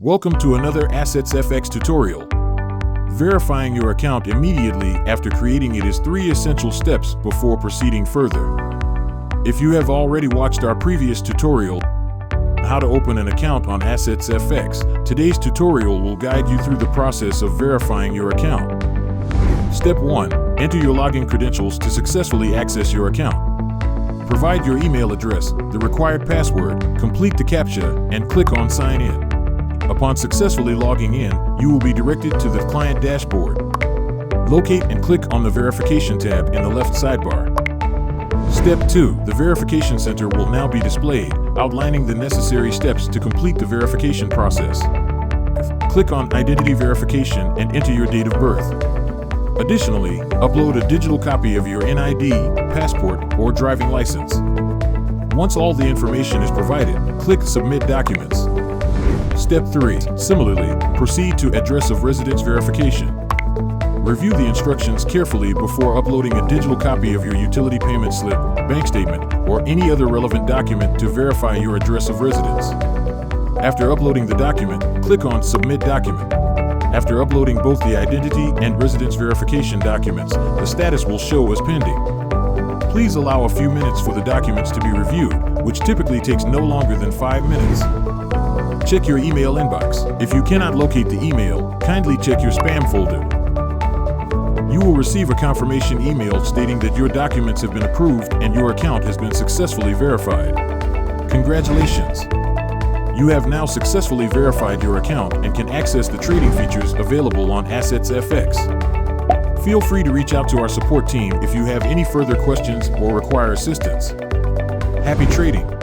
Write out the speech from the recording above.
Welcome to another AssetsFX tutorial. Verifying your account immediately after creating it is 3 essential steps before proceeding further. If you have already watched our previous tutorial, How to Open an Account on AssetsFX, today's tutorial will guide you through the process of verifying your account. Step 1. Enter your login credentials to successfully access your account. Provide your email address, the required password, complete the CAPTCHA, and click on Sign In. Upon successfully logging in, you will be directed to the client dashboard. Locate and click on the Verification tab in the left sidebar. Step 2. The Verification Center will now be displayed, outlining the necessary steps to complete the verification process. Click on Identity Verification and enter your date of birth. Additionally, upload a digital copy of your NID, passport, or driving license. Once all the information is provided, click Submit Documents. Step 3. Similarly, proceed to Address of Residence Verification. Review the instructions carefully before uploading a digital copy of your utility payment slip, bank statement, or any other relevant document to verify your address of residence. After uploading the document, click on Submit Document. After uploading both the identity and residence verification documents, the status will show as pending. Please allow a few minutes for the documents to be reviewed, which typically takes no longer than 5 minutes. Check your email inbox. If you cannot locate the email, kindly check your spam folder. You will receive a confirmation email stating that your documents have been approved and your account has been successfully verified. Congratulations! You have now successfully verified your account and can access the trading features available on AssetsFX. Feel free to reach out to our support team if you have any further questions or require assistance. Happy trading!